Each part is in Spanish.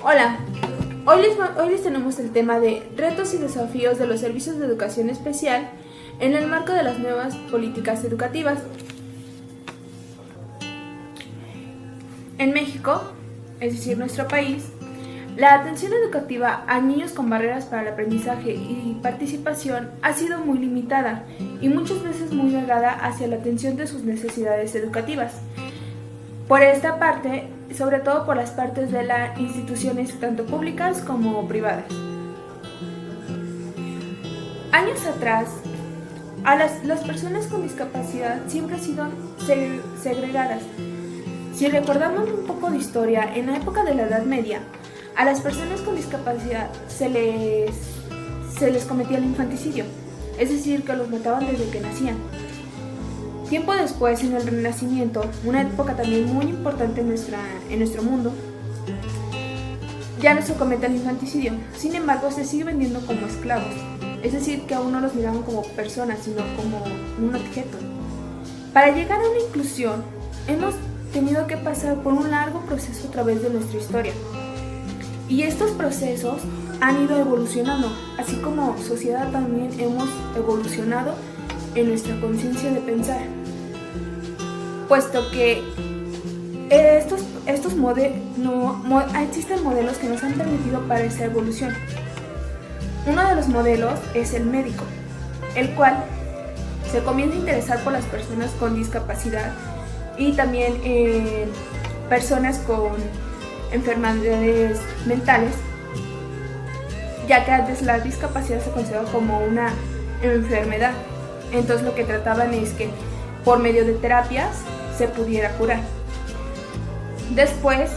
Hola, hoy les tenemos el tema de retos y desafíos de los servicios de educación especial en el marco de las nuevas políticas educativas. En México, es decir, nuestro país, la atención educativa a niños con barreras para el aprendizaje y participación ha sido muy limitada y muchas veces muy negada hacia la atención de sus necesidades educativas. Por esta parte, sobre todo por las partes de las instituciones tanto públicas como privadas. Años atrás, las personas con discapacidad siempre han sido segregadas. Si recordamos un poco de historia, en la época de la Edad Media, a las personas con discapacidad se les cometía el infanticidio, es decir, que los mataban desde que nacían. Tiempo después, en el Renacimiento, una época también muy importante en nuestro mundo, ya no se comete el infanticidio. Sin embargo, se sigue vendiendo como esclavos, es decir, que aún no los miraban como personas, sino como un objeto. Para llegar a una inclusión, hemos tenido que pasar por un largo proceso a través de nuestra historia. Y estos procesos han ido evolucionando, así como sociedad también hemos evolucionado en nuestra conciencia de pensar, puesto que existen modelos que nos han permitido para esa evolución. Uno de los modelos es el médico, el cual se comienza a interesar por las personas con discapacidad y también personas con enfermedades mentales, ya que antes la discapacidad se consideraba como una enfermedad. Entonces lo que trataban es que por medio de terapias se pudiera curar. Después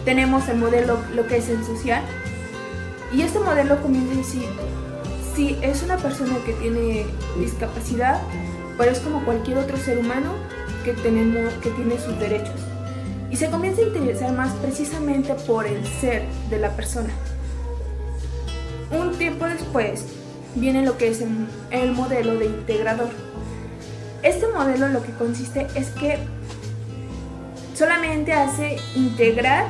tenemos el modelo, lo que es el social, y este modelo comienza a decir, si es una persona que tiene discapacidad, pero es como cualquier otro ser humano que tiene sus derechos. Y se comienza a interesar más precisamente por el ser de la persona. Un tiempo después viene lo que es el modelo de integrador. Este modelo lo que consiste es que solamente hace integrar,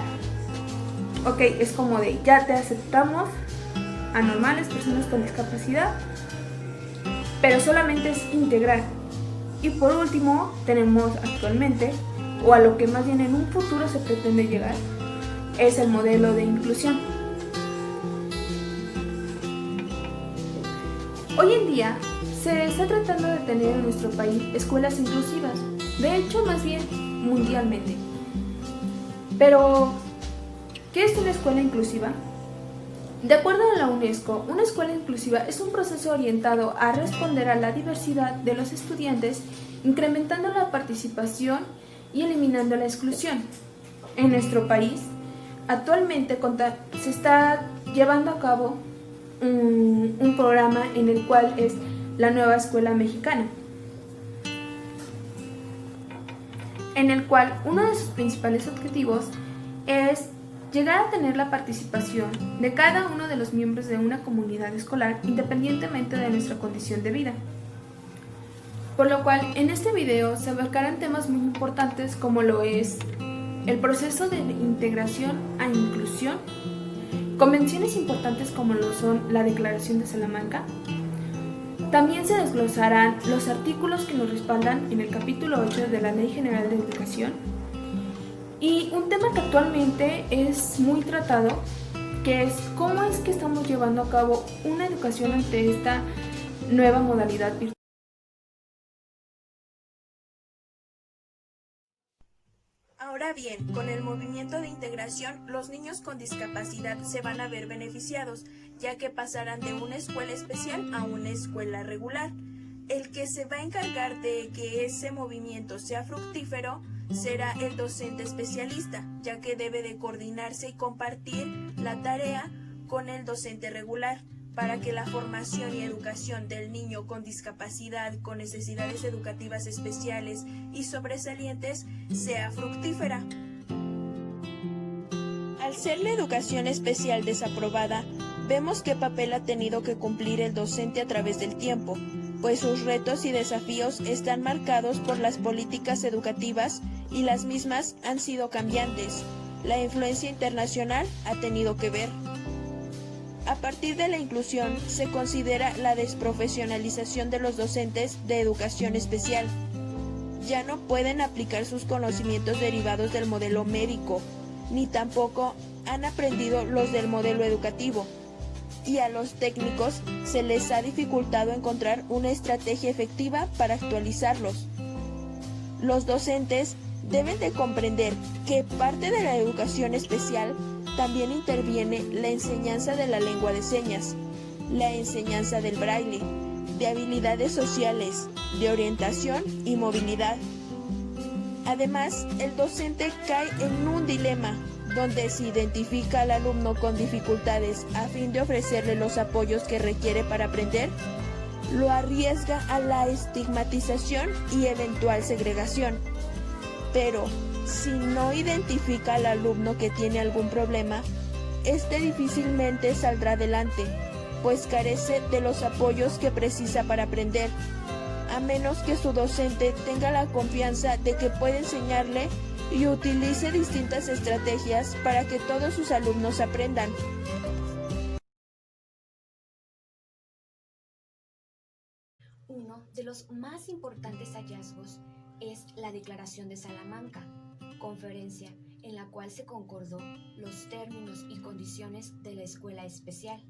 ok, es como de ya te aceptamos anormales, personas con discapacidad, pero solamente es integrar. Y por último tenemos actualmente, o a lo que más bien en un futuro se pretende llegar, es el modelo de inclusión. Hoy en día se está tratando de tener en nuestro país escuelas inclusivas, de hecho más bien mundialmente. Pero, ¿qué es una escuela inclusiva? De acuerdo a la UNESCO, una escuela inclusiva es un proceso orientado a responder a la diversidad de los estudiantes, incrementando la participación y eliminando la exclusión. En nuestro país, actualmente se está llevando a cabo un programa en el cual es la Nueva Escuela Mexicana, en el cual uno de sus principales objetivos es llegar a tener la participación de cada uno de los miembros de una comunidad escolar independientemente de nuestra condición de vida. Por lo cual, en este video se abarcarán temas muy importantes como lo es el proceso de integración a inclusión, convenciones importantes como lo son la Declaración de Salamanca. También se desglosarán los artículos que nos respaldan en el capítulo 8 de la Ley General de Educación. Y un tema que actualmente es muy tratado, que es cómo es que estamos llevando a cabo una educación ante esta nueva modalidad virtual. Ahora bien, con el movimiento de integración, los niños con discapacidad se van a ver beneficiados, ya que pasarán de una escuela especial a una escuela regular. El que se va a encargar de que ese movimiento sea fructífero será el docente especialista, ya que debe de coordinarse y compartir la tarea con el docente regular, para que la formación y educación del niño con discapacidad, con necesidades educativas especiales y sobresalientes sea fructífera. Al ser la educación especial desaprobada, vemos qué papel ha tenido que cumplir el docente a través del tiempo, pues sus retos y desafíos están marcados por las políticas educativas y las mismas han sido cambiantes. La influencia internacional ha tenido que ver. A partir de la inclusión se considera la desprofesionalización de los docentes de educación especial. Ya no pueden aplicar sus conocimientos derivados del modelo médico, ni tampoco han aprendido los del modelo educativo. Y a los técnicos se les ha dificultado encontrar una estrategia efectiva para actualizarlos. Los docentes deben de comprender que parte de la educación especial también interviene la enseñanza de la lengua de señas, la enseñanza del braille, de habilidades sociales, de orientación y movilidad. Además, el docente cae en un dilema donde se identifica al alumno con dificultades a fin de ofrecerle los apoyos que requiere para aprender, lo arriesga a la estigmatización y eventual segregación. Pero, si no identifica al alumno que tiene algún problema, este difícilmente saldrá adelante, pues carece de los apoyos que precisa para aprender, a menos que su docente tenga la confianza de que puede enseñarle y utilice distintas estrategias para que todos sus alumnos aprendan. Uno de los más importantes hallazgos es la Declaración de Salamanca, conferencia en la cual se concordó los términos y condiciones de la escuela especial,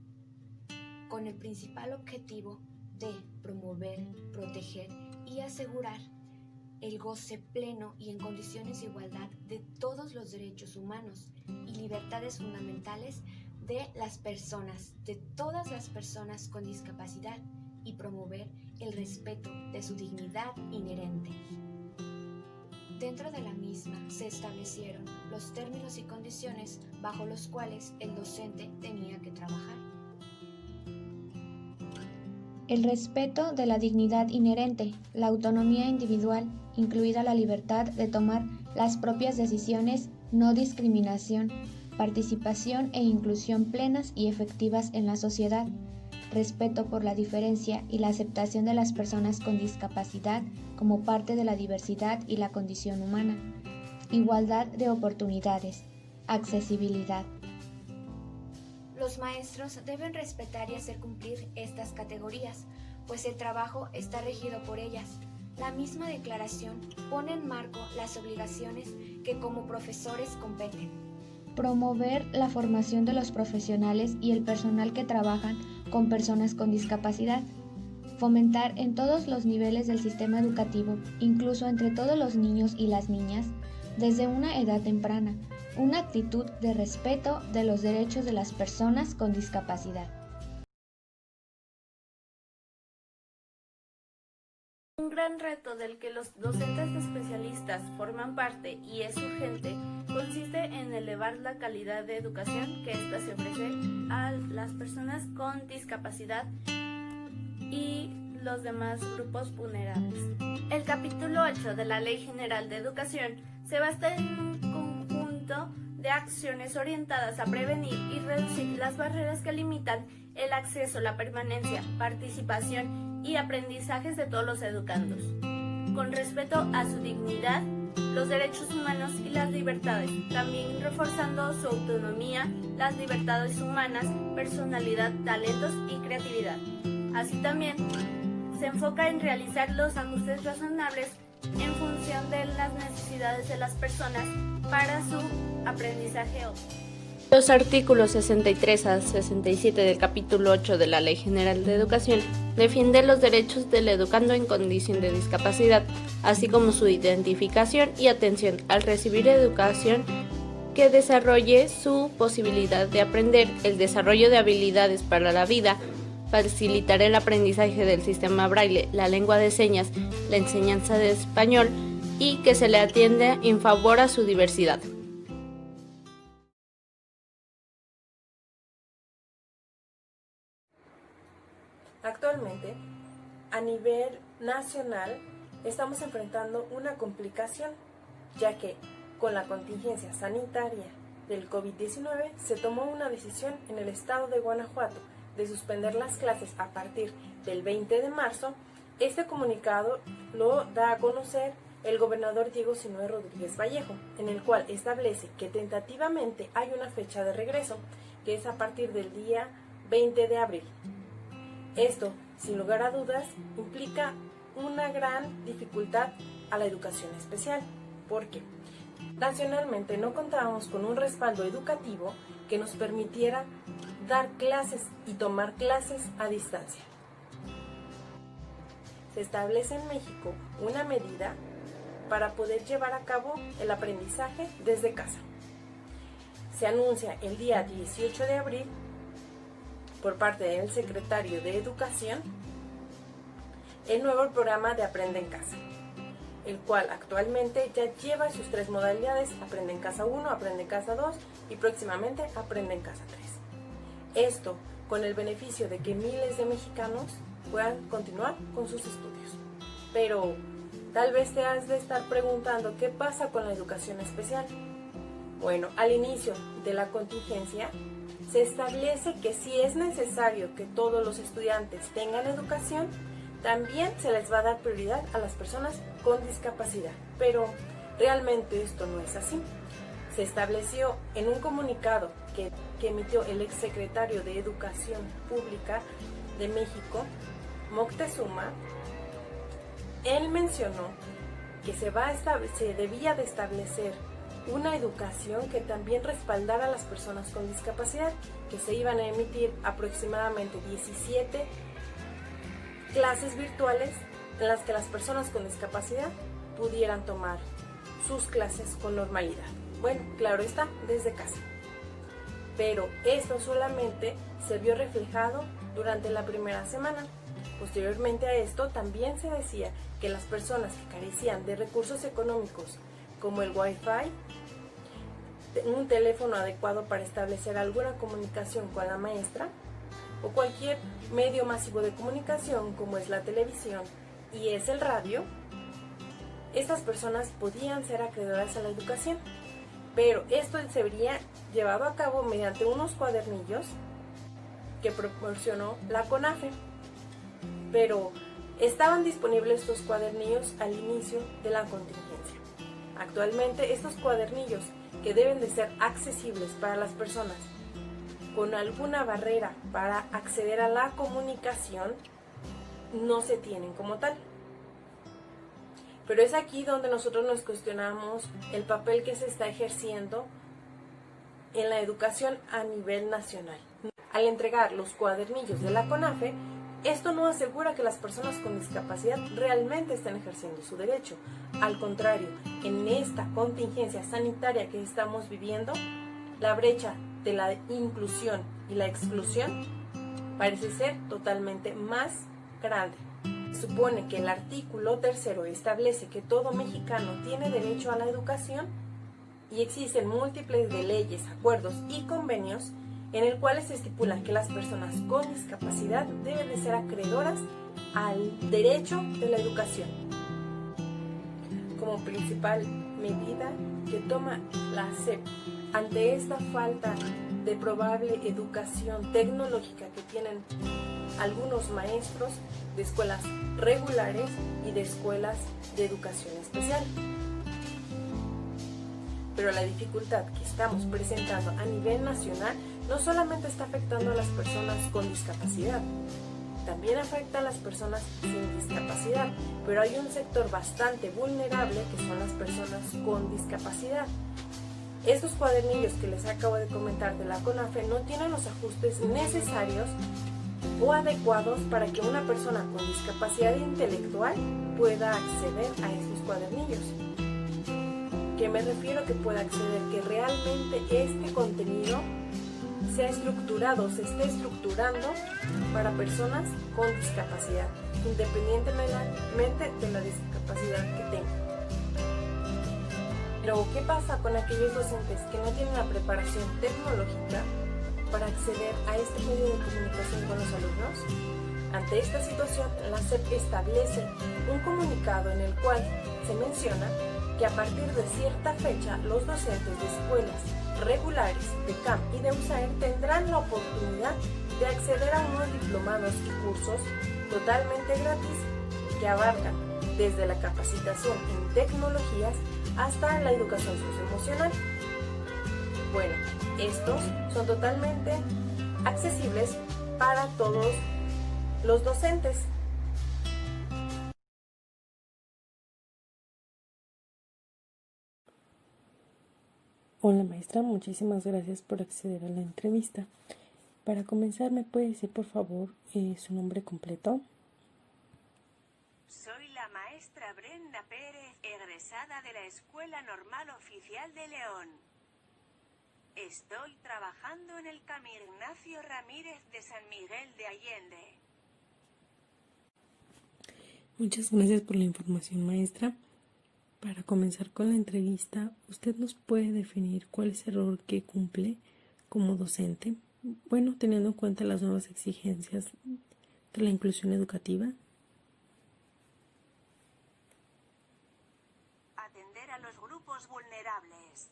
con el principal objetivo de promover, proteger y asegurar el goce pleno y en condiciones de igualdad de todos los derechos humanos y libertades fundamentales de las personas, de todas las personas con discapacidad, y promover el respeto de su dignidad inherente. Dentro de la misma se establecieron los términos y condiciones bajo los cuales el docente tenía que trabajar. El respeto de la dignidad inherente, la autonomía individual, incluida la libertad de tomar las propias decisiones, no discriminación, participación e inclusión plenas y efectivas en la sociedad, respeto por la diferencia y la aceptación de las personas con discapacidad como parte de la diversidad y la condición humana, igualdad de oportunidades, accesibilidad. Los maestros deben respetar y hacer cumplir estas categorías, pues el trabajo está regido por ellas. La misma declaración pone en marco las obligaciones que como profesores competen. Promover la formación de los profesionales y el personal que trabajan con personas con discapacidad. Fomentar en todos los niveles del sistema educativo, incluso entre todos los niños y las niñas, desde una edad temprana, una actitud de respeto de los derechos de las personas con discapacidad. Un gran reto del que los docentes especialistas forman parte y es urgente consiste en elevar la calidad de educación que ésta se ofrece a las personas con discapacidad y los demás grupos vulnerables. El capítulo 8 de la Ley General de Educación se basa en un conjunto de acciones orientadas a prevenir y reducir las barreras que limitan el acceso, la permanencia, participación y aprendizajes de todos los educandos, con respeto a su dignidad, los derechos humanos y las libertades, también reforzando su autonomía, las libertades humanas, personalidad, talentos y creatividad. Así también se enfoca en realizar los ajustes razonables en función de las necesidades de las personas para su aprendizaje óptimo. Los artículos 63 a 67 del capítulo 8 de la Ley General de Educación defienden los derechos del educando en condición de discapacidad, así como su identificación y atención al recibir educación que desarrolle su posibilidad de aprender, el desarrollo de habilidades para la vida, facilitar el aprendizaje del sistema braille, la lengua de señas, la enseñanza de español y que se le atienda en favor a su diversidad. Actualmente, a nivel nacional, estamos enfrentando una complicación, ya que con la contingencia sanitaria del COVID-19 se tomó una decisión en el estado de Guanajuato de suspender las clases a partir del 20 de marzo. Este comunicado lo da a conocer el gobernador Diego Sinúe Rodríguez Vallejo, en el cual establece que tentativamente hay una fecha de regreso, que es a partir del día 20 de abril. Esto, sin lugar a dudas, implica una gran dificultad a la educación especial, porque nacionalmente no contábamos con un respaldo educativo que nos permitiera dar clases y tomar clases a distancia. Se establece en México una medida para poder llevar a cabo el aprendizaje desde casa. Se anuncia el día 18 de abril por parte del secretario de Educación el nuevo programa de Aprende en Casa, el cual actualmente ya lleva sus 3 modalidades: Aprende en Casa 1, Aprende en Casa 2 y próximamente Aprende en Casa 3. Esto con el beneficio de que miles de mexicanos puedan continuar con sus estudios. Pero tal vez te has de estar preguntando qué pasa con la educación especial. Bueno, al inicio de la contingencia se establece que si es necesario que todos los estudiantes tengan educación, también se les va a dar prioridad a las personas con discapacidad. Pero realmente esto no es así. Se estableció en un comunicado que emitió el exsecretario de Educación Pública de México, Moctezuma. Él mencionó que se debía de establecer una educación que también respaldara a las personas con discapacidad, que se iban a emitir aproximadamente 17 clases virtuales en las que las personas con discapacidad pudieran tomar sus clases con normalidad. Bueno, claro está, desde casa. Pero esto solamente se vio reflejado durante la primera semana. Posteriormente a esto, también se decía que las personas que carecían de recursos económicos, como el Wi-Fi, un teléfono adecuado para establecer alguna comunicación con la maestra, o cualquier medio masivo de comunicación, como es la televisión y es el radio, estas personas podían ser acreedoras a la educación. Pero esto se vería llevado a cabo mediante unos cuadernillos que proporcionó la CONAFE. Pero estaban disponibles estos cuadernillos al inicio de la contingencia. Actualmente estos cuadernillos, que deben de ser accesibles para las personas con alguna barrera para acceder a la comunicación, no se tienen como tal. Pero es aquí donde nosotros nos cuestionamos el papel que se está ejerciendo en la educación a nivel nacional. Al entregar los cuadernillos de la CONAFE, esto no asegura que las personas con discapacidad realmente estén ejerciendo su derecho. Al contrario, en esta contingencia sanitaria que estamos viviendo, la brecha de la inclusión y la exclusión parece ser totalmente más grande. Supone que el artículo 3 establece que todo mexicano tiene derecho a la educación y existen múltiples de leyes, acuerdos y convenios en el cual se estipula que las personas con discapacidad deben de ser acreedoras al derecho de la educación. Como principal medida que toma la SEP ante esta falta de probable educación tecnológica que tienen algunos maestros de escuelas regulares y de escuelas de educación especial. Pero la dificultad que estamos presentando a nivel nacional no solamente está afectando a las personas con discapacidad, también afecta a las personas sin discapacidad, pero hay un sector bastante vulnerable que son las personas con discapacidad. Estos cuadernillos que les acabo de comentar de la CONAFE no tienen los ajustes necesarios o adecuados para que una persona con discapacidad intelectual pueda acceder a estos cuadernillos. ¿Qué me refiero que pueda acceder? Que realmente este contenido sea estructurado, se esté estructurando para personas con discapacidad, independientemente de la discapacidad que tengan. Pero, ¿qué pasa con aquellos docentes que no tienen la preparación tecnológica para acceder a este medio de comunicación con los alumnos? Ante esta situación, la SEP establece un comunicado en el cual se menciona que a partir de cierta fecha los docentes de escuelas regulares de CAM y de USAER tendrán la oportunidad de acceder a unos diplomados y cursos totalmente gratis que abarcan desde la capacitación en tecnologías hasta la educación socioemocional. Bueno, estos son totalmente accesibles para todos los docentes. Hola maestra, muchísimas gracias por acceder a la entrevista. Para comenzar, ¿me puede decir por favor su nombre completo? Soy la maestra Brenda Pérez, egresada de la Escuela Normal Oficial de León. Estoy trabajando en el CAMI Ignacio Ramírez de San Miguel de Allende. Muchas gracias por la información, maestra. Para comenzar con la entrevista, ¿usted nos puede definir cuál es el rol que cumple como docente? Bueno, teniendo en cuenta las nuevas exigencias de la inclusión educativa. Atender a los grupos vulnerables.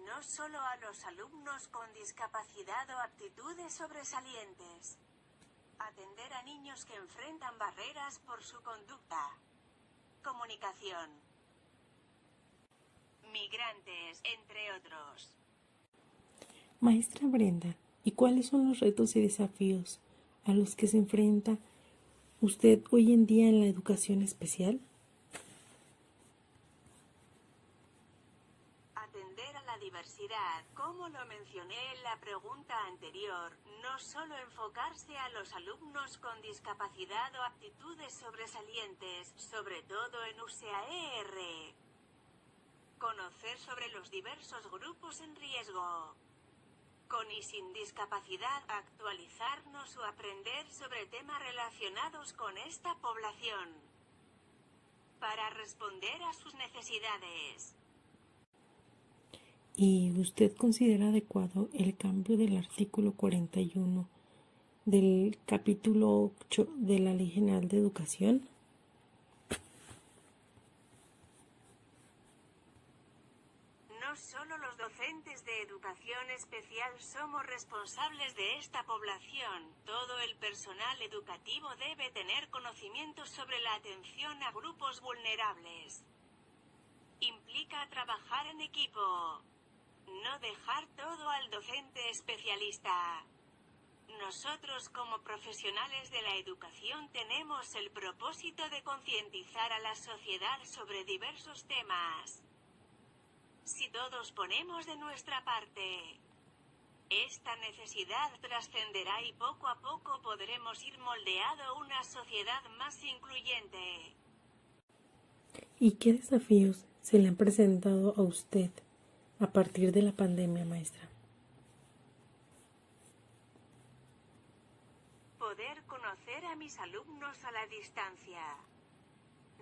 No solo a los alumnos con discapacidad o aptitudes sobresalientes. Atender a niños que enfrentan barreras por su conducta. Comunicación. Migrantes, entre otros. Maestra Brenda, ¿y cuáles son los retos y desafíos a los que se enfrenta usted hoy en día en la educación especial? Atender a la diversidad, como lo mencioné en la pregunta anterior, no solo enfocarse a los alumnos con discapacidad o aptitudes sobresalientes, sobre todo en USEAER. Conocer sobre los diversos grupos en riesgo. Con y sin discapacidad, actualizarnos o aprender sobre temas relacionados con esta población. Para responder a sus necesidades. ¿Y usted considera adecuado el cambio del artículo 41 del capítulo 8 de la Ley General de Educación? No solo los docentes de educación especial somos responsables de esta población, todo el personal educativo debe tener conocimientos sobre la atención a grupos vulnerables. Implica trabajar en equipo. No dejar todo al docente especialista. Nosotros como profesionales de la educación tenemos el propósito de concientizar a la sociedad sobre diversos temas. Si todos ponemos de nuestra parte, esta necesidad trascenderá y poco a poco podremos ir moldeando una sociedad más incluyente. ¿Y qué desafíos se le han presentado a usted a partir de la pandemia, maestra? Poder conocer a mis alumnos a la distancia.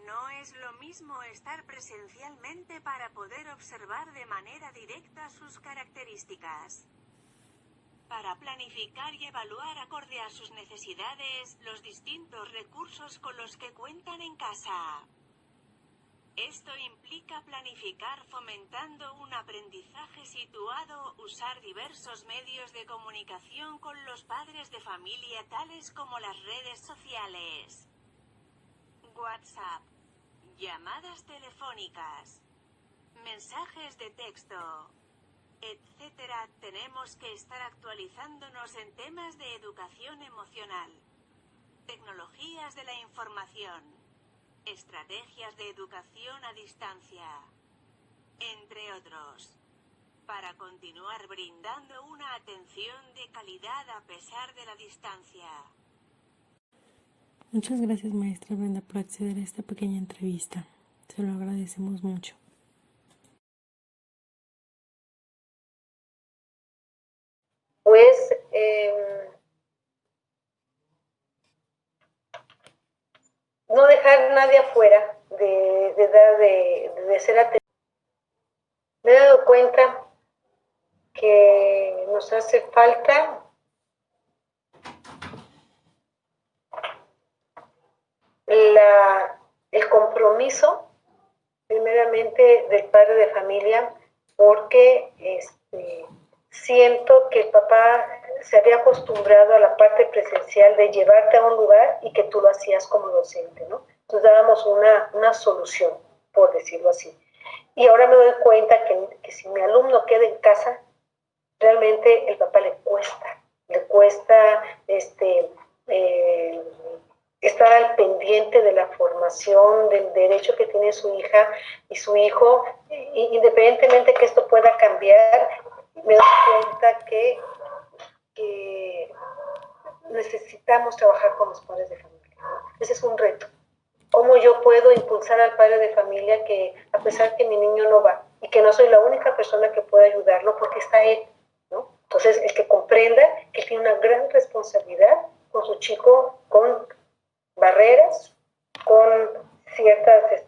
No es lo mismo estar presencialmente para poder observar de manera directa sus características. Para planificar y evaluar acorde a sus necesidades los distintos recursos con los que cuentan en casa. Esto implica planificar fomentando un aprendizaje situado, usar diversos medios de comunicación con los padres de familia tales como las redes sociales, WhatsApp, llamadas telefónicas, mensajes de texto, etc. Tenemos que estar actualizándonos en temas de educación emocional, tecnologías de la información, estrategias de educación a distancia, entre otros, para continuar brindando una atención de calidad a pesar de la distancia. Muchas gracias, maestra Brenda, por acceder a esta pequeña entrevista. Se lo agradecemos mucho. Pues no dejar nadie afuera de ser atendido. Me he dado cuenta que nos hace falta el compromiso, primeramente, del padre de familia, porque siento que el papá se había acostumbrado a la parte presencial de llevarte a un lugar y que tú lo hacías como docente, ¿no? Entonces dábamos una solución, por decirlo así. Y ahora me doy cuenta que si mi alumno queda en casa, realmente el papá le cuesta estar al pendiente de la formación, del derecho que tiene su hija y su hijo, independientemente que esto pueda cambiar, me doy cuenta que necesitamos trabajar con los padres de familia, ¿no? Ese es un reto. ¿Cómo yo puedo impulsar al padre de familia que, a pesar que mi niño no va y que no soy la única persona que puede ayudarlo, porque está él, ¿no? Entonces, el que comprenda que tiene una gran responsabilidad con su chico, con barreras, con ciertas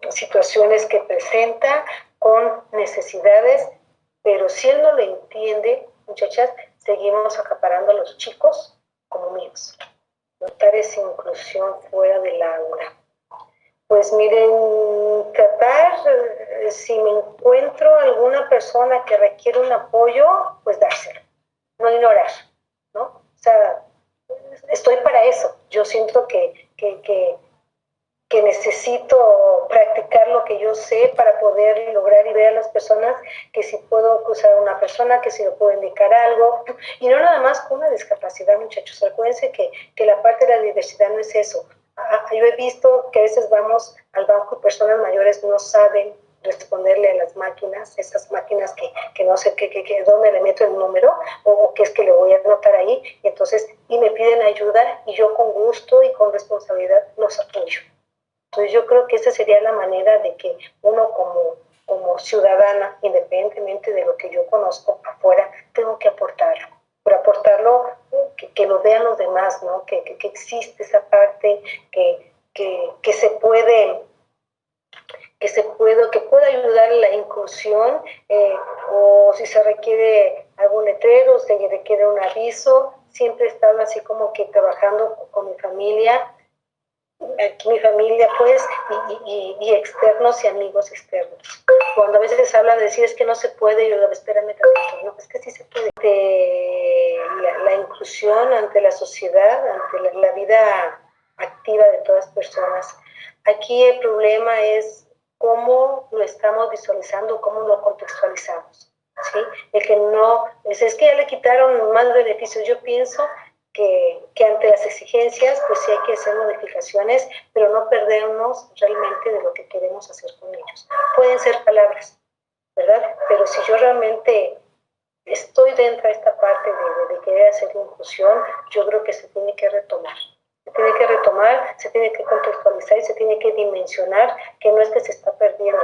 situaciones que presenta, con necesidades, pero si él no lo entiende, muchachas, seguimos acaparando a los chicos como míos. Notar esa inclusión fuera del aula. Pues miren, tratar, si me encuentro alguna persona que requiere un apoyo, pues dárselo, no ignorar, ¿no? O sea, estoy para eso. Yo siento que necesito practicar lo que yo sé para poder lograr y ver a las personas que si puedo cruzar a una persona, que si me puedo indicar algo, y no nada más con una discapacidad, muchachos. Acuérdense que la parte de la diversidad no es eso. Yo he visto que a veces vamos al banco y personas mayores no saben responderle a las máquinas, esas máquinas que no sé dónde le meto el número o qué es que le voy a anotar ahí, y me piden ayuda y yo con gusto y con responsabilidad los apoyo. Entonces yo creo que esa sería la manera de que uno como ciudadana, independientemente de lo que yo conozco afuera, tengo que aportarlo. Pero aportarlo, que lo vean los demás, ¿no? Que existe esa parte que se puede, que pueda ayudar en la inclusión, o si se requiere algún letrero, se requiere un aviso. Siempre he estado así como que trabajando con mi familia, aquí mi familia pues, y externos y amigos externos. Cuando a veces se habla de decir es que no se puede, yo digo, espérame tantito, no, es que sí se puede. La inclusión ante la sociedad, ante la vida activa de todas las personas. Aquí el problema es cómo lo estamos visualizando, cómo lo contextualizamos, ¿sí? El que no, es que ya le quitaron más beneficios. Yo pienso que ante las exigencias, pues sí hay que hacer modificaciones, pero no perdernos realmente de lo que queremos hacer con ellos. Pueden ser palabras, ¿verdad? Pero si yo realmente estoy dentro de esta parte de querer hacer inclusión, yo creo que se tiene que retomar. Se tiene que contextualizar y se tiene que dimensionar que no es que se está perdiendo.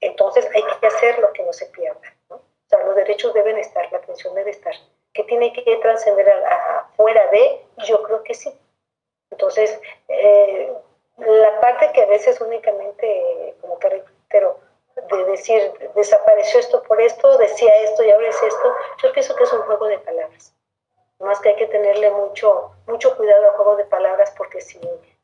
Entonces hay que hacer lo que no se pierda, ¿no? O sea, los derechos deben estar, la atención debe estar. Que tiene que trascender afuera de, yo creo que sí. Entonces, la parte que a veces únicamente, como que reitero, de decir, desapareció esto por esto, decía esto y ahora es esto, yo pienso que es un juego de palabras. Más que hay que tenerle mucho cuidado al juego de palabras, porque si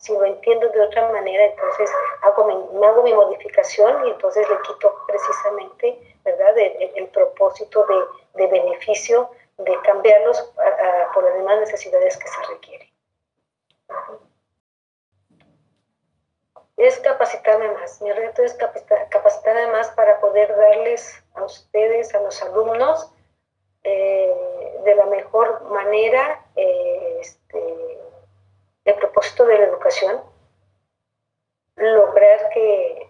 lo entiendo de otra manera, entonces me hago mi modificación y entonces le quito precisamente, ¿verdad?, el propósito de beneficio, de cambiarlos por las demás necesidades que se requieren. Es capacitarme más. Mi reto es capacitarme más para poder darles a ustedes, a los alumnos, de la mejor manera el propósito de la educación, lograr que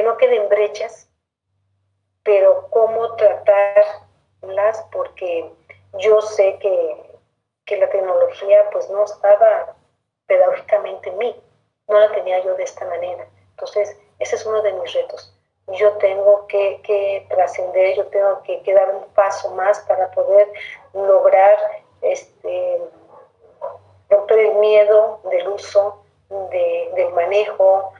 no queden brechas, pero cómo tratarlas, porque yo sé que la tecnología pues no estaba pedagógicamente en mí, no la tenía yo de esta manera. Entonces, ese es uno de mis retos. Yo tengo que trascender, yo tengo que dar un paso más para poder lograr romper el miedo del uso, del manejo,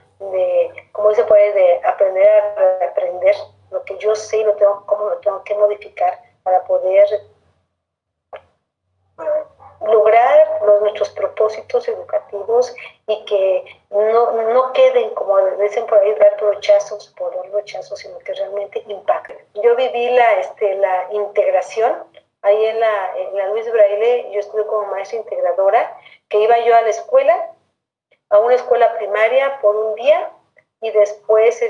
como dice por ahí, de aprender a reaprender lo que yo sé y cómo lo tengo que modificar para poder lograr nuestros propósitos educativos y que no queden, como dicen por ahí, dar brochazos por dar brochazos, sino que realmente impacten. Yo viví la integración ahí en la Luis Braille. Yo estuve como maestra integradora, que iba yo a la escuela a una escuela primaria por un día y después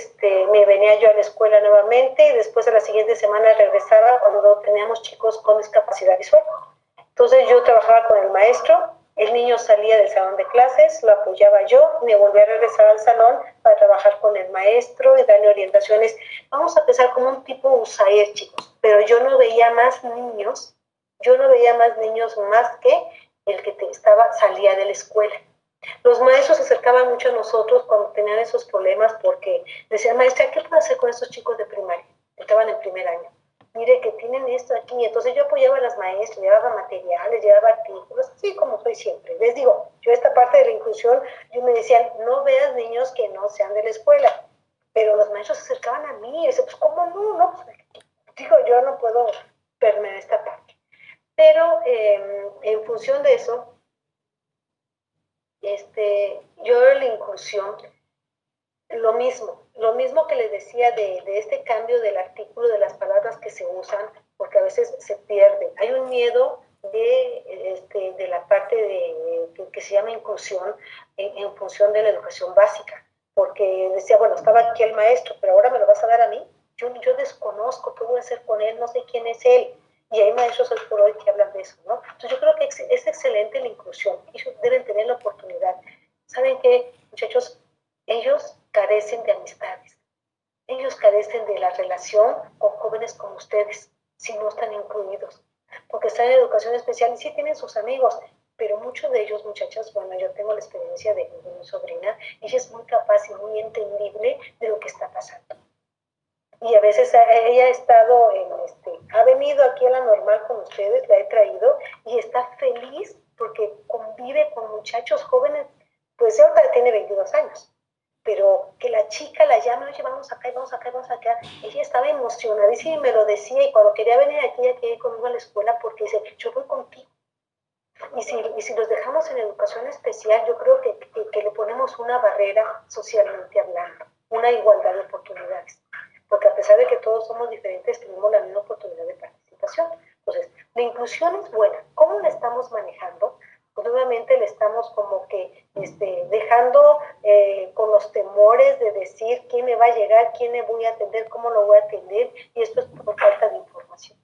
me venía yo a la escuela nuevamente y después a la siguiente semana regresaba cuando teníamos chicos con discapacidad visual. Entonces yo trabajaba con el maestro, el niño salía del salón de clases, lo apoyaba yo, me volvía a regresar al salón para trabajar con el maestro y darle orientaciones. Vamos a empezar como un tipo USAID, chicos, pero yo no veía más niños más que el que salía de la escuela. Los maestros se acercaban mucho a nosotros cuando tenían esos problemas porque decían, maestra, ¿qué puedo hacer con estos chicos de primaria? Estaban en primer año. Mire que tienen esto aquí. Entonces yo apoyaba a las maestras, llevaba materiales, llevaba artículos, así como soy siempre. Les digo, yo esta parte de la inclusión, yo me decían, no veas niños que no sean de la escuela. Pero los maestros se acercaban a mí y decían, pues ¿cómo no? No, pues, digo, yo no puedo perder esta parte. Pero en función de eso, yo la inclusión, lo mismo que les decía de este cambio del artículo, de las palabras que se usan, porque a veces se pierde. Hay un miedo de la parte que se llama inclusión en función de la educación básica, porque decía, bueno, estaba aquí el maestro, pero ahora me lo vas a dar a mí. Yo desconozco qué voy a hacer con él, no sé quién es él. Y hay maestros hoy por hoy que hablan de eso, ¿no? Entonces yo creo que es excelente la inclusión. Ellos deben tener la oportunidad. ¿Saben qué, muchachos? Ellos carecen de amistades. Ellos carecen de la relación con jóvenes como ustedes, si no están incluidos. Porque están en educación especial y sí tienen sus amigos, pero muchos de ellos, muchachas, bueno, yo tengo la experiencia de mi sobrina, ella es muy capaz y muy entendible de lo que está pasando. Y a veces ella ha estado ha venido aquí a la normal con ustedes, la he traído y está feliz porque convive con muchachos jóvenes, pues ahorita tiene 22 años, pero que la chica la llame, oye, vamos acá, vamos acá, vamos acá. Ella estaba emocionadísima y me lo decía, y cuando quería venir aquí, ella quería ir conmigo a la escuela porque dice, yo voy contigo. Y si los dejamos en educación especial, yo creo que le ponemos una barrera socialmente hablando, una igualdad de oportunidades. Porque a pesar de que todos somos diferentes, tenemos la misma oportunidad de participación. Entonces, la inclusión es buena. ¿Cómo la estamos manejando? Pues nuevamente le estamos como que dejando con los temores de decir quién me va a llegar, quién me voy a atender, cómo lo voy a atender, y esto es por falta de información.